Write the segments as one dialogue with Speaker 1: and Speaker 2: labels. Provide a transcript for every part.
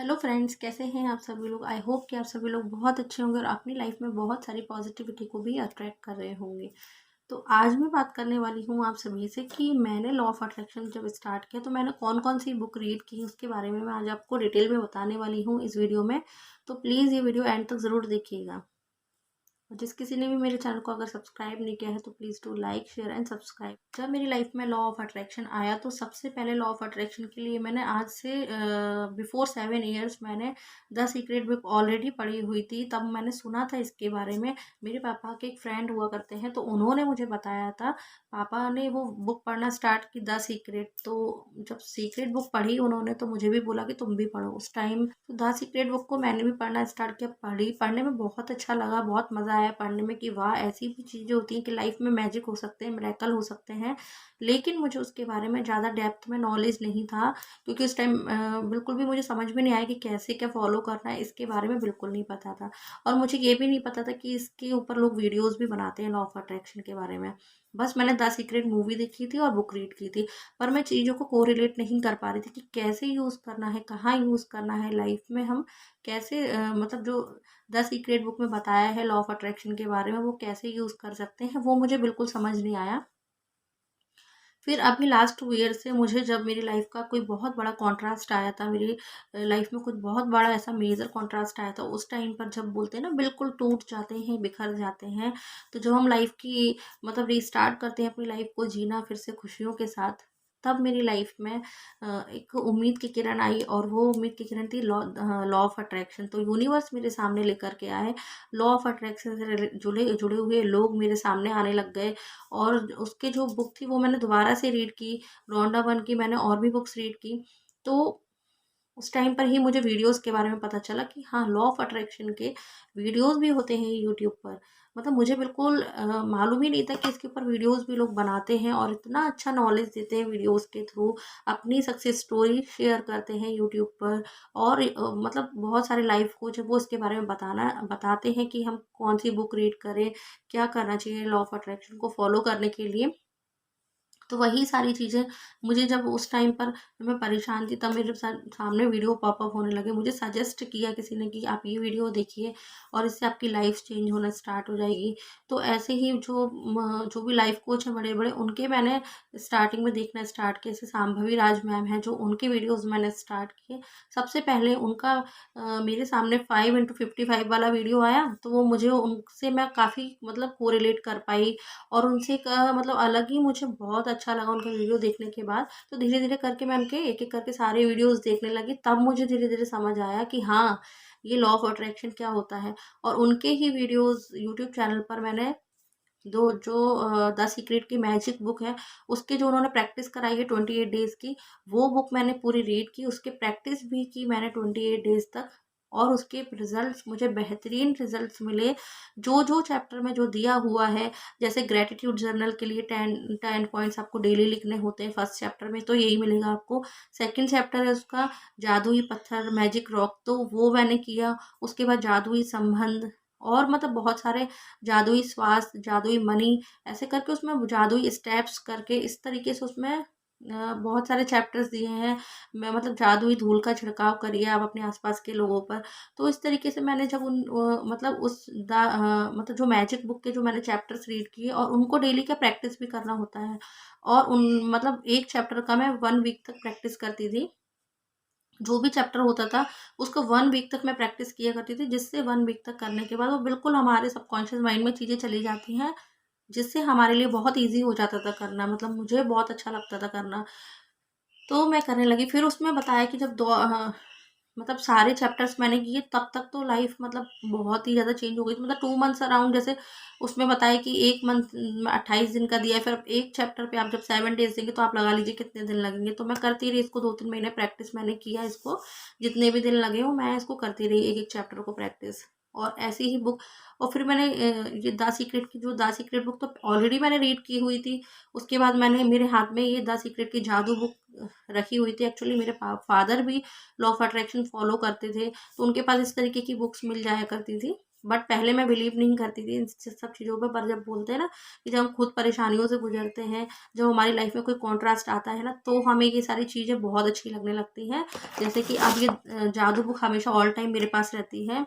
Speaker 1: Hello friends, कैसे हैं आप सभी लोग। आई होप कि आप सभी लोग बहुत अच्छे होंगे और अपनी लाइफ में बहुत सारी पॉजिटिविटी को भी अट्रैक्ट कर रहे होंगे। तो आज मैं बात करने वाली हूँ आप सभी से कि मैंने लॉ ऑफ अट्रैक्शन जब स्टार्ट किया तो मैंने कौन कौन सी बुक रीड की उसके बारे में मैं आज आपको डिटेल में बताने वाली हूँ इस वीडियो में। तो प्लीज़ ये वीडियो एंड तक ज़रूर देखिएगा। और जिस किसी ने भी मेरे चैनल को अगर सब्सक्राइब नहीं किया है तो please do like share and subscribe. जब मेरी लाइफ में लॉ ऑफ अट्रैक्शन आया तो सबसे पहले लॉ ऑफ अट्रैक्शन के लिए मैंने आज से बिफोर 7 ईयर्स मैंने द सीक्रेट बुक ऑलरेडी पढ़ी हुई थी। तब मैंने सुना था इसके बारे में। मेरे पापा के एक फ्रेंड हुआ करते हैं तो उन्होंने मुझे बताया था। पापा ने वो बुक पढ़ना स्टार्ट की द सीक्रेट। तो जब सीक्रेट बुक पढ़ी उन्होंने तो मुझे भी बोला कि तुम भी पढ़ो। उस टाइम तो द सीक्रेट बुक को मैंने भी पढ़ना स्टार्ट किया। पढ़ने में बहुत अच्छा लगा, बहुत मज़ा आया पढ़ने में कि वाह, ऐसी भी चीज़ें होती हैं कि लाइफ में मैजिक हो सकते हैं, मिरेकल हो सकते हैं। लेकिन मुझे उसके बारे में ज़्यादा डेप्थ में नॉलेज नहीं था क्योंकि उस टाइम बिल्कुल भी मुझे समझ में नहीं आया कि कैसे क्या फॉलो करना है, इसके बारे में बिल्कुल नहीं पता था। और मुझे ये भी नहीं पता था कि इसके ऊपर लोग वीडियोज़ भी बनाते हैं लॉ ऑफ अट्रैक्शन के बारे में। बस मैंने द सीक्रेट मूवी देखी थी और बुक रीड की थी। पर मैं चीज़ों को कोरिलेट नहीं कर पा रही थी कि कैसे यूज़ करना है, कहाँ यूज़ करना है लाइफ में। हम कैसे मतलब जो द सीक्रेट बुक में बताया है लॉ ऑफ अट्रैक्शन के बारे में वो कैसे यूज़ कर सकते हैं, वो मुझे बिल्कुल समझ नहीं आया। फिर अभी लास्ट 2 ईयर से मुझे जब मेरी लाइफ का कोई बहुत बड़ा कॉन्ट्रास्ट आया था, मेरी लाइफ में कुछ बहुत बड़ा ऐसा मेजर कॉन्ट्रास्ट आया था, उस टाइम पर जब बोलते हैं ना बिल्कुल टूट जाते हैं, बिखर जाते हैं। तो जब हम लाइफ की मतलब रीस्टार्ट करते हैं अपनी लाइफ को जीना फिर से खुशियों के साथ, तब मेरी लाइफ में एक उम्मीद की किरण आई और वो उम्मीद की किरण थी लॉ ऑफ अट्रैक्शन। तो यूनिवर्स मेरे सामने लेकर के आए। लॉ ऑफ अट्रैक्शन से जुड़े जुड़े हुए लोग मेरे सामने आने लग गए। और उसके जो बुक थी वो मैंने दोबारा से रीड की। रोंडा बर्न की मैंने और भी बुक्स रीड की। तो उस टाइम पर ही मुझे वीडियोस के बारे में पता चला कि हाँ, लॉ ऑफ अट्रैक्शन के वीडियोस भी होते हैं यूट्यूब पर। मतलब मुझे बिल्कुल मालूम ही नहीं था कि इसके ऊपर वीडियोस भी लोग बनाते हैं और इतना अच्छा नॉलेज देते हैं वीडियोस के थ्रू। अपनी सक्सेस स्टोरी शेयर करते हैं यूट्यूब पर। और मतलब बहुत सारे लाइफ कोच है वो इसके बारे में बताते हैं कि हम कौन सी बुक रीड करें, क्या करना चाहिए लॉ ऑफ अट्रैक्शन को फॉलो करने के लिए। तो वही सारी चीज़ें मुझे जब उस टाइम पर मैं परेशान थी तब मेरे सामने वीडियो पॉपअप होने लगे। मुझे सजेस्ट किया किसी ने कि आप ये वीडियो देखिए और इससे आपकी लाइफ चेंज होना स्टार्ट हो जाएगी। तो ऐसे ही जो भी लाइफ कोच हैं बड़े बड़े, उनके मैंने स्टार्टिंग में देखना स्टार्ट किया। जैसे शांभवी राज मैम हैं, जो उनके वीडियोज़ मैंने स्टार्ट किए। सबसे पहले उनका मेरे सामने 5x55 वाला वीडियो आया तो वो मुझे उनसे मैं काफ़ी मतलब कोरिलेट कर पाई। और उनसे एक मतलब अलग ही मुझे बहुत अच्छा लगा उनका वीडियो देखने के बाद। तो धीरे-धीरे करके मैं उनके एक-एक करके सारे वीडियोज़ देखने लगी। तब मुझे धीरे-धीरे समझ आया कि हाँ, ये लॉ ऑफ अट्रैक्शन क्या होता है। और उनके ही वीडियोज़ यूट्यूब चैनल पर मैंने द सीक्रेट की मैजिक बुक है, उसकी जो उन्होंने प्रैक्टिस कराई है 28 डेज़ की, वो बुक मैंने पूरी रीड की। उसकी प्रैक्टिस भी की मैंने 28 डेज़ तक। और उसके रिज़ल्ट्स मुझे बेहतरीन रिज़ल्ट्स मिले। जो चैप्टर में जो दिया हुआ है, जैसे ग्रैटिट्यूड जर्नल के लिए 10 पॉइंट्स आपको डेली लिखने होते हैं फर्स्ट चैप्टर में, तो यही मिलेगा आपको। सेकंड चैप्टर है उसका जादुई पत्थर, मैजिक रॉक, तो वो मैंने किया। उसके बाद जादुई संबंध और मतलब बहुत सारे जादुई स्वास्थ्य, जादुई मनी, ऐसे करके उसमें जादुई स्टेप्स करके इस तरीके से उसमें बहुत सारे चैप्टर्स दिए हैं। मैं मतलब जादुई धूल का छिड़काव करिए आप अपने आसपास के लोगों पर। तो इस तरीके से मैंने जब मतलब मतलब जो मैजिक बुक के जो मैंने चैप्टर्स रीड किए और उनको डेली का प्रैक्टिस भी करना होता है। और उन मतलब एक चैप्टर का मैं 1 वीक तक प्रैक्टिस करती थी। जो भी चैप्टर होता था उसको 1 वीक तक मैं प्रैक्टिस किया करती थी, जिससे 1 वीक तक करने के बाद वो बिल्कुल हमारे सबकॉन्शियस माइंड में चीज़ें चली जाती हैं, जिससे हमारे लिए बहुत ईज़ी हो जाता था करना। मतलब मुझे बहुत अच्छा लगता था करना। तो मैं करने लगी। फिर उसमें बताया कि जब मतलब सारे चैप्टर्स मैंने किए तब तक तो लाइफ मतलब बहुत ही ज़्यादा चेंज हो गई थी। मतलब 2 मंथ्स अराउंड, जैसे उसमें बताया कि 1 मंथ 28 दिन का दिया है। फिर एक चैप्टर पे आप जब 7 डेज़ देंगे तो आप लगा लीजिए कितने दिन लगेंगे। तो मैं करती रही इसको, 2-3 महीने प्रैक्टिस मैंने किया इसको। जितने भी दिन लगे हों मैं इसको करती रही एक-एक चैप्टर को प्रैक्टिस। और ऐसी ही बुक और फिर मैंने ये द सीक्रेट बुक तो ऑलरेडी मैंने रीड की हुई थी। उसके बाद मैंने मेरे हाथ में ये द सीक्रेट की जादू बुक रखी हुई थी। एक्चुअली मेरे फादर भी लॉ ऑफ अट्रैक्शन फॉलो करते थे, तो उनके पास इस तरीके की बुक्स मिल जाया करती थी। बट पहले मैं बिलीव नहीं करती थी इन सब चीज़ों पर जब बोलते हैं ना कि जब हम खुद परेशानियों से गुजरते हैं, जब हमारी लाइफ में कोई कॉन्ट्रास्ट आता है ना, तो हमें ये सारी चीज़ें बहुत अच्छी लगने लगती हैं। जैसे कि अब ये जादू बुक हमेशा ऑल टाइम मेरे पास रहती है,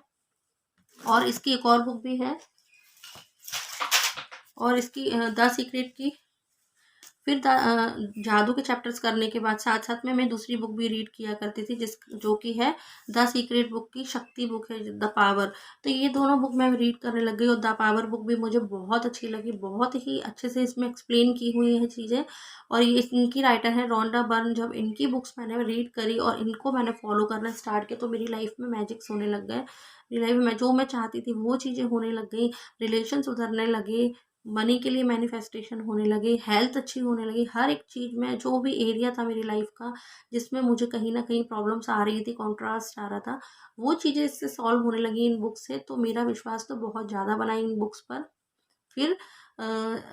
Speaker 1: और इसकी एक और बुक भी है, और इसकी द सीक्रेट की। फिर जादू के चैप्टर्स करने के बाद साथ साथ में मैं दूसरी बुक भी रीड किया करती थी, जो कि है द सीक्रेट बुक की शक्ति बुक है, द पावर। तो ये दोनों बुक मैं रीड करने लग गई, और द पावर बुक भी मुझे बहुत अच्छी लगी, बहुत ही अच्छे से इसमें एक्सप्लेन की हुई है चीज़ें। और ये इनकी राइटर है रोंडा बर्न। जब इनकी बुक्स मैंने रीड करी और इनको मैंने फॉलो करना स्टार्ट किया, तो मेरी लाइफ में मैजिक्स होने लग गए। मेरी लाइफ में जो मैं चाहती थी वो चीज़ें होने लग गई, रिलेशन सुधरने लगे, मनी के लिए मैनिफेस्टेशन होने लगे, हेल्थ अच्छी होने लगी, हर एक चीज़ में जो भी एरिया था मेरी लाइफ का जिसमें मुझे कहीं न कहीं प्रॉब्लम्स आ रही थी, कॉन्ट्रास्ट आ रहा था, वो चीज़ें इससे सॉल्व होने लगी इन बुक से। तो मेरा विश्वास तो बहुत ज़्यादा बना इन बुक्स पर। फिर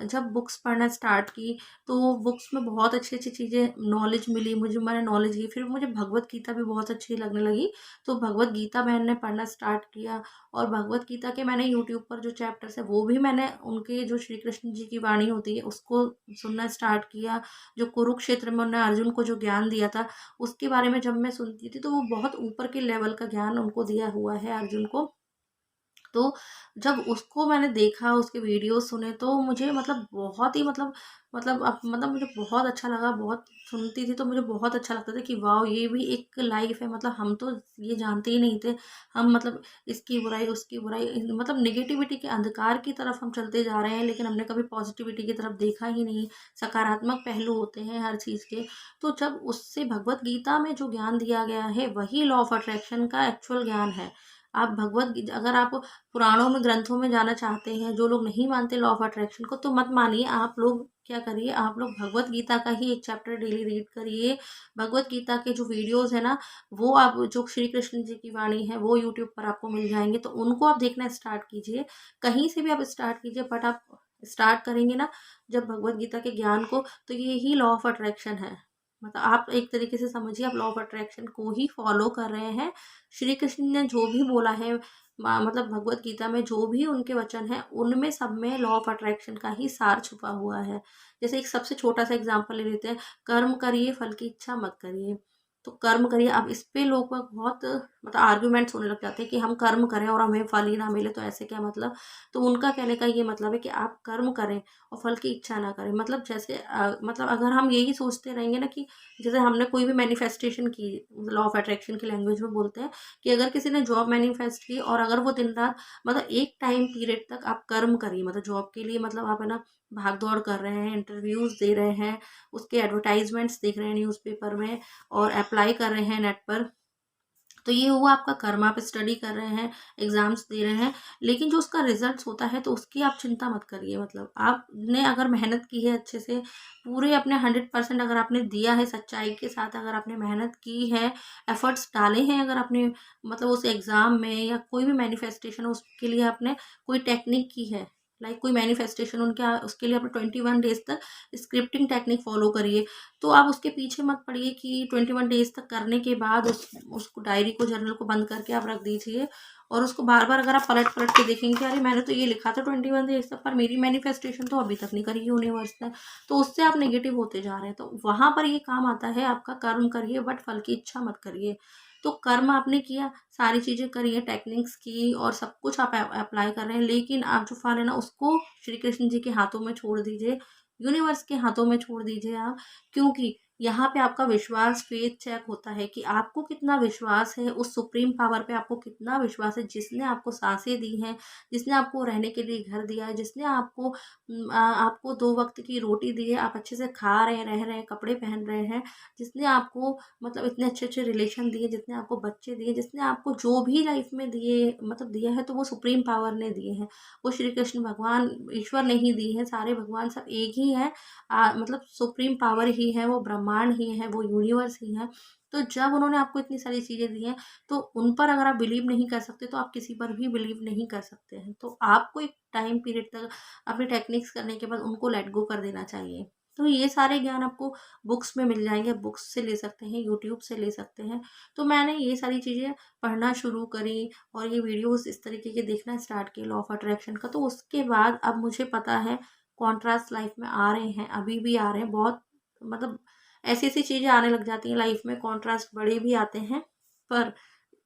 Speaker 1: जब बुक्स पढ़ना स्टार्ट की, तो बुक्स में बहुत अच्छी-अच्छी चीज़ें नॉलेज मिली मुझे, मैंने नॉलेज ली। फिर मुझे भगवत गीता भी बहुत अच्छी लगने लगी, तो भगवत गीता मैंने पढ़ना स्टार्ट किया। और भगवत गीता के मैंने यूट्यूब पर जो चैप्टर्स हैं, वो भी मैंने उनके जो श्री कृष्ण जी की वाणी होती है, उसको सुनना स्टार्ट किया। जो कुरुक्षेत्र में उन्होंने अर्जुन को जो ज्ञान दिया था, उसके बारे में जब मैं सुनती थी, तो वो बहुत ऊपर के लेवल का ज्ञान उनको दिया हुआ है अर्जुन को। तो जब उसको मैंने देखा, उसके वीडियो सुने, तो मुझे मतलब बहुत ही मतलब मुझे बहुत अच्छा लगा। बहुत सुनती थी तो मुझे बहुत अच्छा लगता था कि वाओ! ये भी एक लाइफ़ है। मतलब हम तो ये जानते ही नहीं थे। हम मतलब इसकी बुराई, उसकी बुराई, मतलब नेगेटिविटी के अंधकार की तरफ हम चलते जा रहे हैं, लेकिन हमने कभी पॉज़िटिविटी की तरफ देखा ही नहीं। सकारात्मक पहलू होते हैं हर चीज़ के। तो जब उससे भगवत गीता में जो ज्ञान दिया गया है, वही लॉ ऑफ़ अट्रैक्शन का एक्चुअल ज्ञान है। आप भगवत गी अगर आप पुराणों में, ग्रंथों में जाना चाहते हैं, जो लोग नहीं मानते लॉ ऑफ अट्रैक्शन को, तो मत मानिए। आप लोग क्या करिए, आप लोग भगवत गीता का ही एक चैप्टर डेली रीड करिए। भगवत गीता के जो वीडियोज़ हैं ना, वो आप, जो श्री कृष्ण जी की वाणी है, वो यूट्यूब पर आपको मिल जाएँगे, तो उनको आप देखना स्टार्ट कीजिए। कहीं से भी आप स्टार्ट कीजिए, बट आप स्टार्ट करेंगे ना जब भगवत गीता के ज्ञान को, तो ये ही लॉ ऑफ अट्रैक्शन है। मतलब आप एक तरीके से समझिए, आप लॉ ऑफ अट्रैक्शन को ही फॉलो कर रहे हैं। श्री कृष्ण ने जो भी बोला है, मतलब भगवत गीता में जो भी उनके वचन हैं, उनमें सब में लॉ ऑफ अट्रैक्शन का ही सार छुपा हुआ है। जैसे एक सबसे छोटा सा एग्जांपल ले लेते हैं, कर्म करिए, फल की इच्छा मत करिए। तो कर्म करिए, अब इस पे लोग बाग बहुत मतलब आर्ग्यूमेंट्स होने लग जाते हैं कि हम कर्म करें और हमें फल ही ना मिले, तो ऐसे क्या मतलब। तो उनका कहने का ये मतलब है कि आप कर्म करें और फल की इच्छा ना करें। मतलब जैसे मतलब अगर हम यही सोचते रहेंगे ना कि जैसे हमने कोई भी मैनिफेस्टेशन की, लॉ ऑफ अट्रैक्शन की लैंग्वेज में बोलते हैं कि अगर किसी ने जॉब मैनिफेस्ट की, और अगर वो दिन रात मतलब एक टाइम पीरियड तक आप कर्म करिए, मतलब जॉब के लिए, मतलब आप है ना भाग दौड़ कर रहे हैं, इंटरव्यूज़ दे रहे हैं, उसके एडवर्टाइजमेंट्स देख रहे हैं न्यूज़पेपर में, और अप्लाई कर रहे हैं नेट पर, तो ये हुआ आपका कर्म। आप स्टडी कर रहे हैं, एग्ज़ाम्स दे रहे हैं, लेकिन जो उसका रिज़ल्ट्स होता है, तो उसकी आप चिंता मत करिए। मतलब आपने अगर मेहनत की है अच्छे से, पूरे अपने 100% अगर आपने दिया है सच्चाई के साथ, अगर आपने मेहनत की है, एफ़र्ट्स डाले हैं, अगर आपने मतलब उस एग्ज़ाम में या कोई भी मैनिफेस्टेशन है उसके लिए आपने कोई टेक्निक की है, लाइक कोई मैनिफेस्टेशन, उसके लिए आपने 21 डेज़ तक स्क्रिप्टिंग टेक्निक फ़ॉलो करिए। तो आप उसके पीछे मत पड़िए कि 21 डेज़ तक करने के बाद उसको, डायरी को, जर्नल को बंद करके आप रख दीजिए, और उसको बार-बार अगर आप पलट-पलट के देखेंगे कि अरे मैंने तो ये लिखा था 21 डेज़ तक, पर मेरी मैनिफेस्टेशन तो अभी तक नहीं करी यूनिवर्स ने, तो उससे आप नेगेटिव होते जा रहे हैं। तो वहाँ पर ये काम आता है आपका, कर्म करिए बट फल की इच्छा मत करिए। तो कर्म आपने किया, सारी चीज़ें करी हैं, टेक्निक्स की, और सब कुछ आप अप्लाई कर रहे हैं, लेकिन आप जो फल है ना, उसको श्री कृष्ण जी के हाथों में छोड़ दीजिए, यूनिवर्स के हाथों में छोड़ दीजिए आप। क्योंकि यहाँ पे आपका विश्वास, फेथ चेक होता है कि आपको कितना विश्वास है उस सुप्रीम पावर पे, आपको कितना विश्वास है जिसने आपको सांसें दी हैं, जिसने आपको रहने के लिए घर दिया है, जिसने आपको 2 वक़्त की रोटी दी है, आप अच्छे से खा रहे हैं, रह रहे हैं, कपड़े पहन रहे हैं, जिसने आपको मतलब इतने अच्छे-अच्छे रिलेशन दिए, जिसने आपको बच्चे दिए, जिसने आपको जो भी लाइफ़ में दिए, मतलब दिया है, तो वो सुप्रीम पावर ने दिए हैं। वो श्री कृष्ण भगवान, ईश्वर ने ही दी है, सारे भगवान सब एक ही हैं। मतलब सुप्रीम पावर ही है, वो ब्रह्मांड ही है, वो यूनिवर्स ही है। तो जब उन्होंने आपको इतनी सारी चीज़ें दी हैं, तो उन पर अगर आप बिलीव नहीं कर सकते, तो आप किसी पर भी बिलीव नहीं कर सकते हैं। तो आपको एक टाइम पीरियड तक अपनी टेक्निक्स करने के बाद उनको लेट गो कर देना चाहिए। तो ये सारे ज्ञान आपको बुक्स में मिल जाएंगे, बुक्स से ले सकते हैं, यूट्यूब से ले सकते हैं। तो मैंने ये सारी चीज़ें पढ़ना शुरू करी और ये वीडियोस इस तरीके के देखना स्टार्ट किए लॉ ऑफ अट्रैक्शन का। तो उसके बाद अब मुझे पता है कॉन्ट्रास्ट लाइफ में आ रहे हैं, अभी भी आ रहे हैं बहुत, मतलब ऐसी ऐसी चीज़ें आने लग जाती हैं लाइफ में, कॉन्ट्रास्ट बड़े भी आते हैं। पर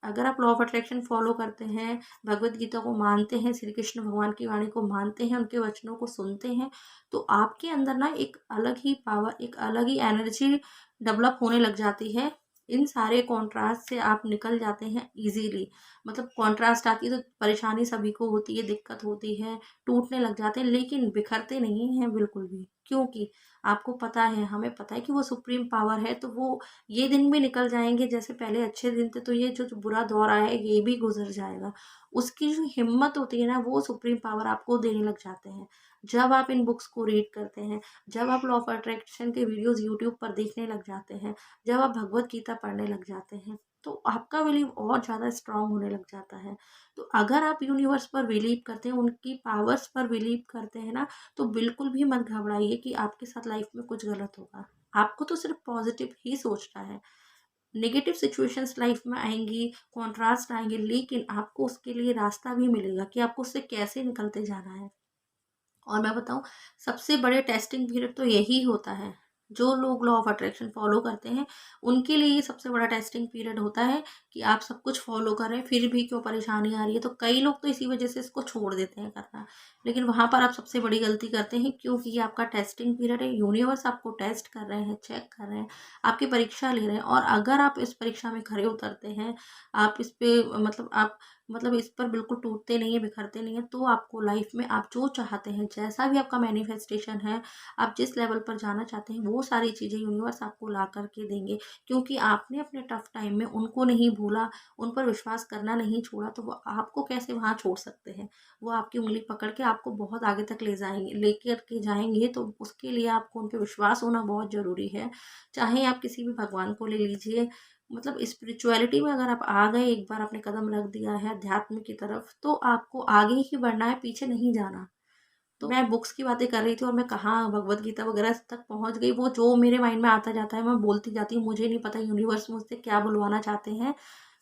Speaker 1: अगर आप लॉ ऑफ अट्रैक्शन फॉलो करते हैं, भगवत गीता को मानते हैं, श्री कृष्ण भगवान की वाणी को मानते हैं, उनके वचनों को सुनते हैं, तो आपके अंदर ना एक अलग ही पावर, एक अलग ही एनर्जी डेवलप होने लग जाती है। इन सारे कॉन्ट्रास्ट से आप निकल जाते हैं इजीली। मतलब कॉन्ट्रास्ट आती है तो परेशानी सभी को होती है, दिक्कत होती है, टूटने लग जाते हैं, लेकिन बिखरते नहीं हैं बिल्कुल भी, क्योंकि आपको पता है, हमें पता है कि वो सुप्रीम पावर है। तो वो ये दिन भी निकल जाएंगे, जैसे पहले अच्छे दिन थे, तो ये जो बुरा दौर आया है ये भी गुजर जाएगा। उसकी जो हिम्मत होती है ना, वो सुप्रीम पावर आपको देने लग जाते हैं जब आप इन बुक्स को रीड करते हैं, जब आप लॉ ऑफ अट्रैक्शन के वीडियोस यूट्यूब पर देखने लग जाते हैं, जब आप भगवत गीता पढ़ने लग जाते हैं, तो आपका बिलीव और ज़्यादा स्ट्रांग होने लग जाता है। तो अगर आप यूनिवर्स पर बिलीव करते हैं, उनकी पावर्स पर बिलीव करते हैं ना, तो बिल्कुल भी मत घबराइए कि आपके साथ लाइफ में कुछ गलत होगा। आपको तो सिर्फ पॉजिटिव ही सोचना है। नेगेटिव सिचुएशंस लाइफ में आएंगी, कॉन्ट्रास्ट आएंगे, लेकिन आपको उसके लिए रास्ता भी मिलेगा कि आपको उससे कैसे निकलते जाना है। और मैं बताऊं, सबसे बड़े टेस्टिंग पीरियड तो यही होता है। जो लोग लॉ ऑफ अट्रैक्शन फॉलो करते हैं, उनके लिए ये सबसे बड़ा टेस्टिंग पीरियड होता है कि आप सब कुछ फॉलो करें फिर भी क्यों परेशानी आ रही है। तो कई लोग तो इसी वजह से इसको छोड़ देते हैं करना, लेकिन वहां पर आप सबसे बड़ी गलती करते हैं, क्योंकि ये आपका टेस्टिंग पीरियड है। यूनिवर्स आपको टेस्ट कर रहे हैं, चेक कर रहे हैं, आपकी परीक्षा ले रहे हैं। और अगर आप इस परीक्षा में खरे उतरते हैं, आप इस पे मतलब इस पर बिल्कुल टूटते नहीं है, बिखरते नहीं है, तो आपको लाइफ में आप जो चाहते हैं, जैसा भी आपका मैनिफेस्टेशन है, आप जिस लेवल पर जाना चाहते हैं, वो सारी चीज़ें यूनिवर्स आपको ला करके देंगे। क्योंकि आपने अपने टफ टाइम में उनको नहीं भूला, उन पर विश्वास करना नहीं छोड़ा, तो वो आपको कैसे वहाँ छोड़ सकते हैं। वो आपकी उंगली पकड़ के आपको बहुत आगे तक ले जाएंगे, लेकर के जाएंगे। तो उसके लिए आपको उन पर विश्वास होना बहुत ज़रूरी है। चाहे आप किसी भी भगवान को ले लीजिए, मतलब स्पिरिचुअलिटी में अगर आप आ गए, एक बार आपने कदम रख दिया है अध्यात्म की तरफ, तो आपको आगे ही बढ़ना है, पीछे नहीं जाना। तो मैं बुक्स की बातें कर रही थी और मैं कहाँ भगवत गीता वगैरह तक पहुंच गई। वो जो मेरे माइंड में आता जाता है मैं बोलती जाती हूँ, मुझे नहीं पता यूनिवर्स मुझसे क्या बुलवाना चाहते हैं।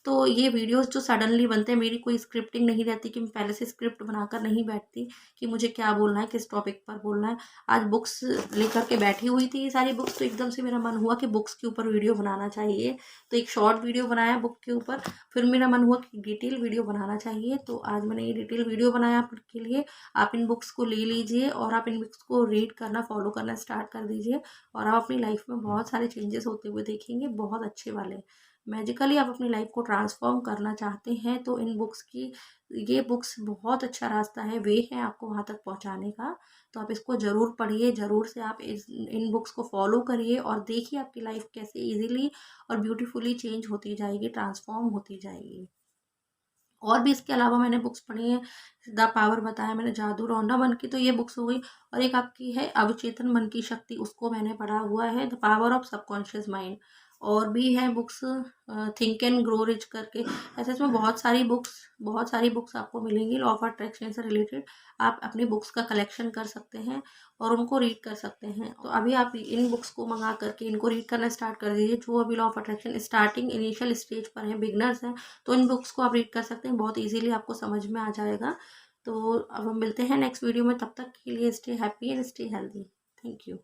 Speaker 1: तो ये वीडियोस जो सडनली बनते हैं, मेरी कोई स्क्रिप्टिंग नहीं रहती कि मैं पहले से स्क्रिप्ट बनाकर नहीं बैठती कि मुझे क्या बोलना है, किस टॉपिक पर बोलना है। आज बुक्स लेकर के बैठी हुई थी, ये सारी बुक्स, तो एकदम से मेरा मन हुआ कि बुक्स के ऊपर वीडियो बनाना चाहिए। तो एक शॉर्ट वीडियो बनाया बुक के ऊपर, फिर मेरा मन हुआ कि डिटेल वीडियो बनाना चाहिए, तो आज मैंने ये डिटेल वीडियो बनाया आपके लिए। आप इन बुक्स को ले लीजिए और आप इन बुक्स को रीड करना, फॉलो करना स्टार्ट कर दीजिए, और आप अपनी लाइफ में बहुत सारे चेंजेस होते हुए देखेंगे, बहुत अच्छे वाले। मैजिकली आप अपनी लाइफ को ट्रांसफॉर्म करना चाहते हैं, तो इन बुक्स की, ये बुक्स बहुत अच्छा रास्ता है, वे है आपको वहाँ तक पहुँचाने का। तो आप इसको ज़रूर पढ़िए, ज़रूर से आप इन बुक्स को फॉलो करिए और देखिए आपकी लाइफ कैसे इजीली और ब्यूटीफुली चेंज होती जाएगी, ट्रांसफॉर्म होती जाएगी। और भी इसके अलावा मैंने बुक्स पढ़ी हैं, द पावर बताया मैंने, जादू रौंडा मन की, तो ये बुक्स हो गई। और एक आपकी है अवचेतन मन की शक्ति, उसको मैंने पढ़ा हुआ है, the power of subconscious mind. और भी है books, think and grow rich करके। ऐसे इसमें बहुत सारी बुक्स आपको मिलेंगी लॉ ऑफ अट्रैक्शन से रिलेटेड। आप अपनी बुक्स का कलेक्शन कर सकते हैं और उनको रीड कर सकते हैं। तो अभी आप इन बुक्स को मंगा करके इनको रीड करना स्टार्ट कर दीजिए। जो अभी law of attraction starting initial stage पर हैं, बिगनर्स हैं, तो इन बुक्स को आप रीड कर सकते हैं, बहुत इजीली आपको समझ में आ जाएगा। तो अब हम मिलते हैं नेक्स्ट वीडियो में, तब तक के लिए stay happy and stay healthy. Thank you.